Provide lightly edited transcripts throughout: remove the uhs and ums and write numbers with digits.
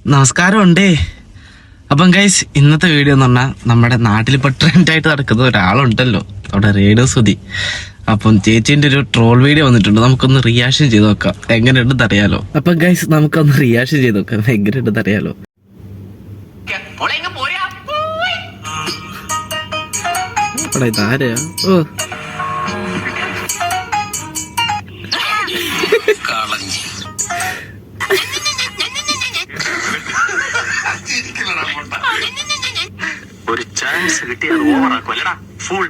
നമസ്കാരം ഉണ്ടേ. അപ്പം ഗൈസ്, ഇന്നത്തെ വീഡിയോ എന്ന് പറഞ്ഞാൽ നമ്മുടെ നാട്ടിലിപ്പോൾ ട്രെൻഡായിട്ട് നടക്കുന്ന ഒരാളുണ്ടല്ലോ, അവിടെ രേണുസുതി. അപ്പം ചേച്ചീൻ്റെ ഒരു ട്രോൾ വീഡിയോ വന്നിട്ടുണ്ട്. നമുക്കൊന്ന് റിയാക്ഷൻ ചെയ്ത് നോക്കാം, എങ്ങനെയുണ്ടെന്ന് അറിയാലോ. അപ്പം ഗൈസ്, നമുക്കൊന്ന് റിയാക്ഷൻ ചെയ്ത് നോക്കാം, എങ്ങനെയുണ്ടെന്ന് അറിയാലോ. ഇതാരെയാ? ഓ, ഒരു ചാൻസ് കിട്ടിയാൽ ഓവറാക്കുമല്ലടാ ഫുൾ.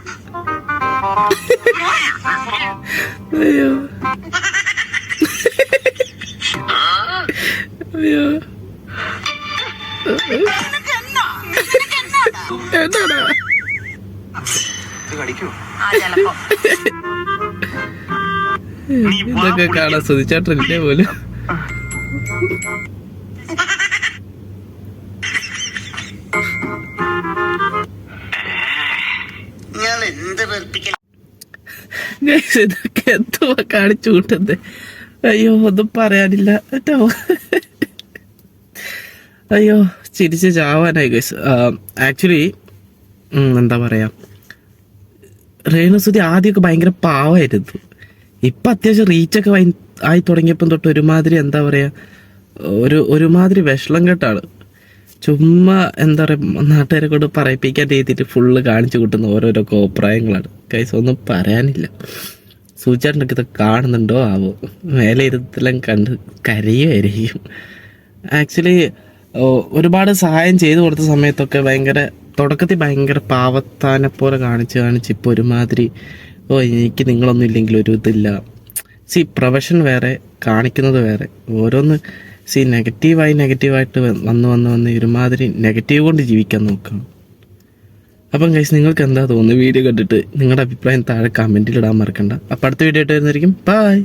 അയ്യോ അയ്യോ, എന്താടാ ഇതൊക്കെ കാണാൻ ശ്രദ്ധിച്ചാട്ടില്ലേ പോലും. ഇതൊക്കെ എന്തുവാ കാണിച്ചു കൂട്ടുന്നത്? അയ്യോ, ഒന്നും പറയാനില്ല കേട്ടോ. അയ്യോ, ചിരിച്ച് ചാവാനായി ഗൈസ്. ആക്ച്വലി എന്താ പറയാ, രേണുസുതി ആദ്യമൊക്കെ ഭയങ്കര പാവമായിരുന്നു. ഇപ്പം അത്യാവശ്യം റീച്ചൊക്കെ ആയി തുടങ്ങിയപ്പം തൊട്ട് ഒരുമാതിരി എന്താ പറയാ, ഒരുമാതിരി വിഷളം കെട്ടാണ്. ചുമ്മാ എന്താ പറയുക, നാട്ടുകാരെ കൊണ്ട് പറയിപ്പിക്കാൻ രീതിയിൽ ഫുള്ള് കാണിച്ചു കൂട്ടുന്ന ഓരോരോ കോപ്രായങ്ങളാണ് ഗൈസ്. ഒന്നും പറയാനില്ല. സൂചിച്ചാട്ടൊക്കെ ഇതൊക്കെ കാണുന്നുണ്ടോ ആവോ, മേലെ ഇരുത്തെല്ലാം കണ്ട് കരയുമായിരിക്കും. ആക്ച്വലി ഒരുപാട് സഹായം ചെയ്തു കൊടുത്ത സമയത്തൊക്കെ തുടക്കത്തിൽ ഭയങ്കര പാവത്താനെ പോലെ കാണിച്ച് ഇപ്പോൾ ഒരുമാതിരി, എനിക്ക് നിങ്ങളൊന്നും ഇല്ലെങ്കിൽ ഒരു ഇതില്ല. പ്രൊഫഷൻ വേറെ, കാണിക്കുന്നത് വേറെ. ഓരോന്ന് നെഗറ്റീവായിട്ട് വന്ന് ഒരുമാതിരി നെഗറ്റീവ് കൊണ്ട് ജീവിക്കാൻ നോക്കണം. അപ്പം ഗൈസ്, നിങ്ങൾക്ക് എന്താ തോന്നുന്നു വീഡിയോ കണ്ടിട്ട്? നിങ്ങളുടെ അഭിപ്രായം താഴെ കമൻറ്റിൽ ഇടാൻ മറക്കണ്ട. അപ്പം അടുത്ത വീഡിയോ ആയിട്ട് വരുന്നതായിരിക്കും. ബൈ.